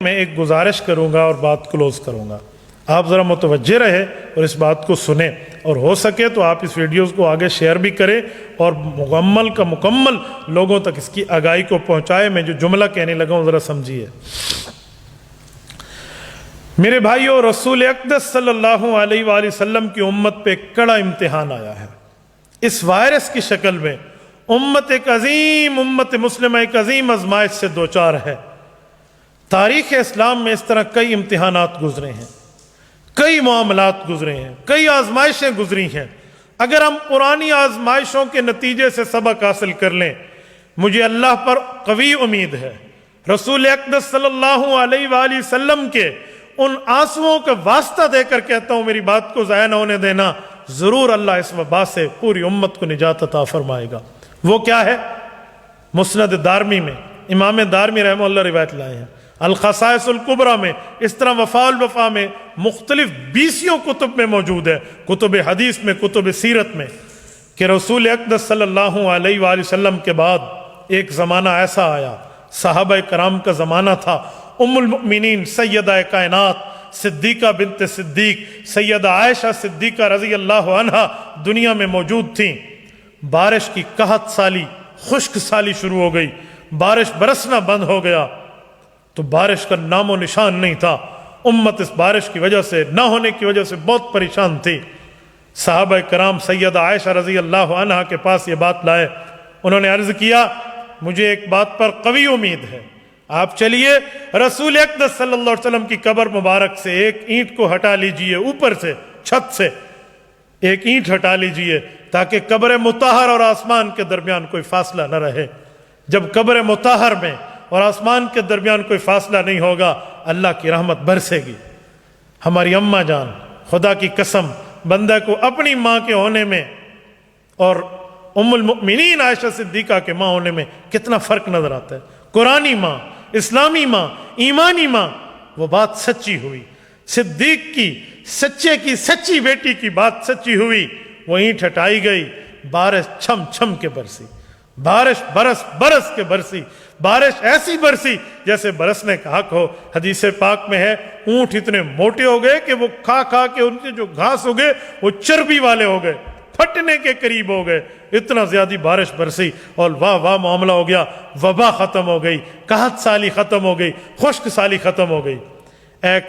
میں ایک گزارش کروں گا اور بات کلوز کروں گا. آپ ذرا متوجہ رہے اور اس بات کو سنیں، اور ہو سکے تو آپ اس ویڈیوز کو آگے شیئر بھی کریں اور مکمل لوگوں تک اس کی آگاہی کو پہنچائے. میں جو جملہ کہنے لگا ہوں ذرا سمجھیے. میرے بھائیو، رسول اقدس صلی اللہ علیہ وآلہ وسلم کی امت پہ کڑا امتحان آیا ہے. اس وائرس کی شکل میں امت مسلمہ ایک عظیم آزمائش سے دوچار ہے. تاریخ اسلام میں اس طرح کئی امتحانات گزرے ہیں، کئی معاملات گزرے ہیں، کئی آزمائشیں گزری ہیں. اگر ہم پرانی آزمائشوں کے نتیجے سے سبق حاصل کر لیں، مجھے اللہ پر قوی امید ہے. رسول اقدس صلی اللہ علیہ وآلہ وسلم کے ان آنسوؤں کا واسطہ دے کر کہتا ہوں، میری بات کو ضائع نہ ہونے دینا. ضرور اللہ اس وبا سے پوری امت کو نجات عطا فرمائے گا. وہ کیا ہے؟ مسند دارمی میں امام دارمی رحمہ اللہ روایت لائے ہیں. الخصائص الکبریٰ میں، اس طرح وفاء الوفا میں، مختلف 20 کتب میں موجود ہے، کتب حدیث میں، کتب سیرت میں، کہ رسول اقدس صلی اللہ علیہ وآلہ وسلم کے بعد ایک زمانہ ایسا آیا، صحابہ کرام کا زمانہ تھا. ام المؤمنین سیدہ کائنات صدیقہ بنت صدیق سیدہ عائشہ صدیقہ رضی اللہ عنہا دنیا میں موجود تھیں. بارش کی قحط سالی، خشک سالی شروع ہو گئی، بارش برسنا بند ہو گیا، تو بارش کا نام و نشان نہیں تھا. امت اس بارش کی وجہ سے، نہ ہونے کی وجہ سے بہت پریشان تھی. صحابہ کرام سیدہ عائشہ رضی اللہ عنہا کے پاس یہ بات لائے. انہوں نے عرض کیا، مجھے ایک بات پر قوی امید ہے، آپ چلیے رسول اقدس صلی اللہ علیہ وسلم کی قبر مبارک سے ایک اینٹ کو ہٹا لیجئے، اوپر سے چھت سے ایک اینٹ ہٹا لیجئے، تاکہ قبر مطہر اور آسمان کے درمیان کوئی فاصلہ نہ رہے. جب قبر مطہر میں اور آسمان کے درمیان کوئی فاصلہ نہیں ہوگا، اللہ کی رحمت برسے گی. ہماری اماں جان، خدا کی قسم، بندہ کو اپنی ماں کے ہونے میں اور ام المؤمنین عائشہ صدیقہ کے ماں ہونے میں کتنا فرق نظر آتا ہے. قرآنی ماں، اسلامی ماں، ایمانی ماں. وہ بات سچی ہوئی، صدیق کی سچی بیٹی کی بات سچی ہوئی. وہ اینٹ ہٹائی گئی، بارش چھم چھم کے برسی، بارش برس کے برسی. بارش ایسی برسی جیسے برسنے کا حق ہو. حدیث پاک میں ہے، اونٹ اتنے موٹے ہو گئے کہ وہ کھا کے ان کے جو گھاس ہو گئے وہ چربی والے ہو گئے، پھٹنے کے قریب ہو گئے. اتنا زیادہ بارش برسی اور واہ معاملہ ہو گیا. وبا ختم ہو گئی، قحط سالی ختم ہو گئی، خشک سالی ختم ہو گئی. اے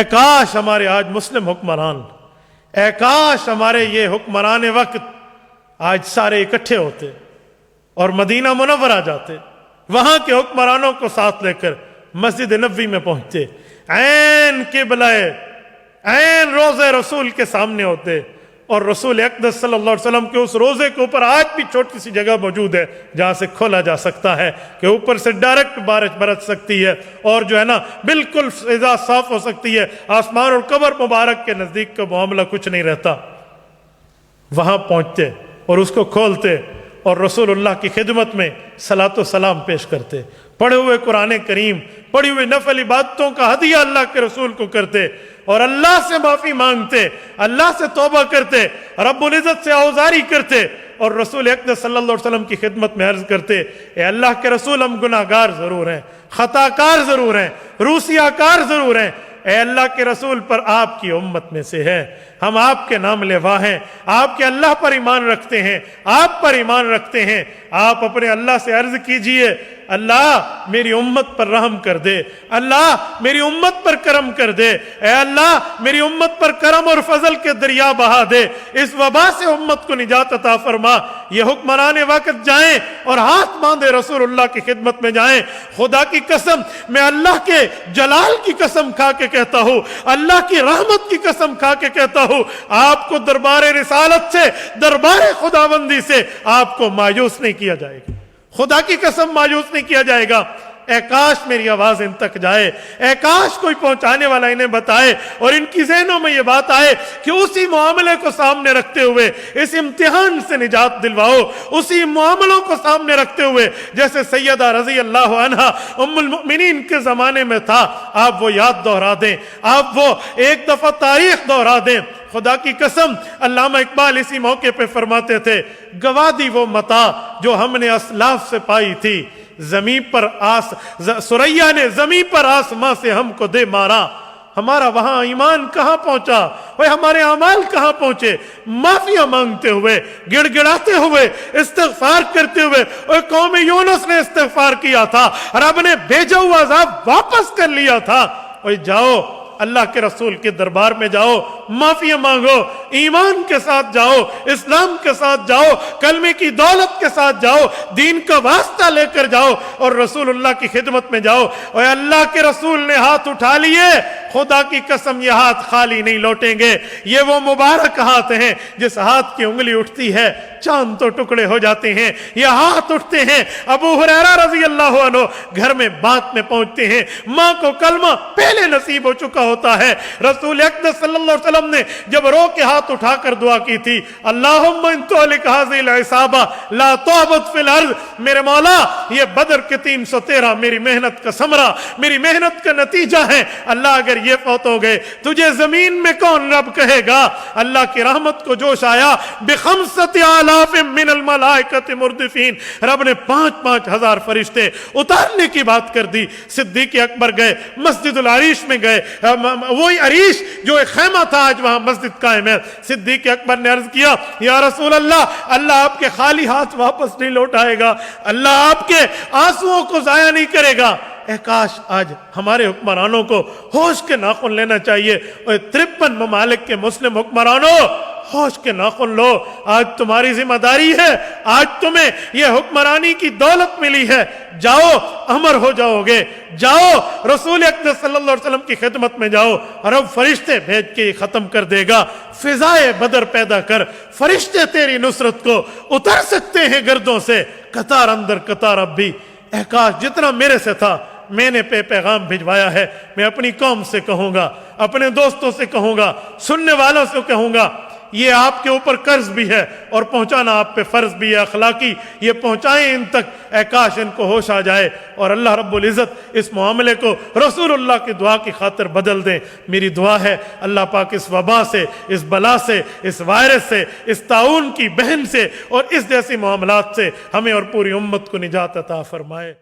کاش ہمارے آج مسلم حکمران، اے کاش ہمارے یہ حکمران وقت آج سارے اکٹھے ہوتے اور مدینہ منورہ جاتے، وہاں کے حکمرانوں کو ساتھ لے کر مسجد نبوی میں پہنچتے، عین قبلہ، عین روضہ رسول کے سامنے ہوتے، اور رسول اقدس صلی اللہ علیہ وسلم کے اس روضے کے اوپر آج بھی چھوٹی سی جگہ موجود ہے جہاں سے کھولا جا سکتا ہے کہ اوپر سے ڈائریکٹ بارش برس سکتی ہے، اور جو ہے نا بالکل فضا صاف ہو سکتی ہے. آسمان اور قبر مبارک کے نزدیک کا معاملہ کچھ نہیں رہتا. وہاں پہنچتے اور اس کو کھولتے اور رسول اللہ کی خدمت میں صلاۃ و سلام پیش کرتے، پڑھے ہوئے قرآن کریم، پڑھی ہوئی نفل عبادتوں کا ہدیہ اللہ کے رسول کو کرتے، اور اللہ سے معافی مانگتے، اللہ سے توبہ کرتے، رب العزت سے آوزاری کرتے، اور رسول اقدس صلی اللہ علیہ وسلم کی خدمت میں عرض کرتے، اے اللہ کے رسول، ہم گناہ گار ضرور ہیں، خطا کار ضرور ہیں، روسیہ کار ضرور ہیں، اے اللہ کے رسول، پر آپ کی امت میں سے ہے، ہم آپ کے نام لیوا ہیں، آپ کے اللہ پر ایمان رکھتے ہیں، آپ پر ایمان رکھتے ہیں. آپ اپنے اللہ سے عرض کیجئے، اللہ میری امت پر رحم کر دے، اللہ میری امت پر کرم کر دے، اے اللہ میری امت پر کرم اور فضل کے دریا بہا دے، اس وبا سے امت کو نجات عطا فرما. یہ حکمران وقت جائیں اور ہاتھ باندھے رسول اللہ کی خدمت میں جائیں. خدا کی قسم، میں اللہ کے جلال کی قسم کھا کے کہتا ہوں، اللہ کی رحمت کی قسم کھا کے کہتا ہوں، آپ کو دربار رسالت سے، دربار خداوندی سے آپ کو مایوس نہیں کیا جائے گا. خدا کی قسم مایوس نہیں کیا جائے گا. اے کاش میری آواز ان تک جائے، اے کاش کوئی پہنچانے والا انہیں بتائے اور ان کی ذہنوں میں یہ بات آئے کہ اسی معاملے کو سامنے رکھتے ہوئے اس امتحان سے نجات دلواؤ، اسی معاملوں کو سامنے رکھتے ہوئے جیسے سیدہ رضی اللہ عنہا ام المؤمنین کے زمانے میں تھا، آپ وہ یاد دہرا دیں، آپ وہ ایک دفعہ تاریخ دہرا دیں. خدا کی قسم، علامہ اقبال اسی موقع پہ فرماتے تھے، گوا دی وہ متاع جو ہم نے اسلاف سے پائی تھی، زمین پر سریا نے زمین پر آسماں سے ہم کو دے مارا، ہمارا وہاں ایمان کہاں پہنچا؟ وہ ہمارے اعمال کہاں پہنچے؟ معافیاں مانگتے ہوئے، گڑ گڑاتے ہوئے، استغفار کرتے ہوئے. اور قوم یونس نے استغفار کیا تھا، رب نے بھیجا ہوا عذاب واپس کر لیا تھا. اور جاؤ اللہ کے رسول کے دربار میں جاؤ، معافیاں مانگو، ایمان کے ساتھ جاؤ، اسلام کے ساتھ جاؤ، کلمے کی دولت کے ساتھ جاؤ، دین کا واسطہ لے کر جاؤ اور رسول اللہ کی خدمت میں جاؤ. اور اللہ کے رسول نے ہاتھ اٹھا لیے، خدا کی قسم یہ ہاتھ خالی نہیں لوٹیں گے. یہ وہ مبارک ہاتھ ہیں جس ہاتھ کی انگلی اٹھتی ہے چاند تو ٹکڑے ہو جاتے ہیں. یہ ہاتھ اٹھتے ہیں، ابو ہریرہ رضی اللہ عنہ گھر میں بات میں پہنچتے ہیں، ماں کو کلمہ پہلے نصیب ہو چکا ہوتا ہے. رسول اقدس صلی اللہ علیہ وسلم نے جب رو کے ہاتھ اٹھا کر دعا کی تھی، اللہم ان تہلک ہذہ العصابہ لا تعبد فی الارض، میرے مولا یہ بدر کے 313 میری محنت کا ثمرہ، میری محنت کا نتیجہ ہے. اللہ اگر یہ فوت ہو گئے تجھے زمین میں کون رب کہے گا؟ اللہ کی رحمت کو جوش آیا، بخمسۃ آلاف من الملائکۃ مردفین، رب نے 5,000 فرشتے اتارنے کی بات کر دی. صدیق اکبر گئے، مسجد العریش میں گئے، وہی عریش جو ایک خیمہ تھا آج وہاں مسجد قائم ہے. صدیق اکبر نے عرض کیا، یا رسول اللہ آپ کے خالی ہاتھ واپس نہیں لوٹائے گا، اللہ آپ کے آنسوؤں کو ضائع نہیں کرے گا. اے کاش آج ہمارے حکمرانوں کو ہوش کے ناخن لینا چاہیے. اور 53 ممالک کے مسلم حکمرانوں ہوش کے ناخن لو، آج تمہاری ذمہ داری ہے، آج تمہیں یہ حکمرانی کی دولت ملی ہے، جاؤ امر ہو جاؤ گے، جاؤ رسول اقدس صلی اللہ علیہ وسلم کی خدمت میں جاؤ، رب فرشتے بھیج کے ختم کر دے گا. فضائے بدر پیدا کر، فرشتے تیری نصرت کو اتر سکتے ہیں گردوں سے، قطار اندر قطار اب بھی. اے کاش جتنا میرے سے تھا میں نے پیغام بھجوایا ہے. میں اپنی قوم سے کہوں گا، اپنے دوستوں سے کہوں گا، سننے والوں سے کہوں گا، یہ آپ کے اوپر قرض بھی ہے اور پہنچانا آپ پہ فرض بھی ہے اخلاقی. یہ پہنچائیں ان تک، اے کاش ان کو ہوش آ جائے اور اللہ رب العزت اس معاملے کو رسول اللہ کی دعا کی خاطر بدل دیں. میری دعا ہے اللہ پاک اس وبا سے، اس بلا سے، اس وائرس سے، اس طاعون کی بہن سے اور اس جیسی معاملات سے ہمیں اور پوری امت کو نجات عطا فرمائے.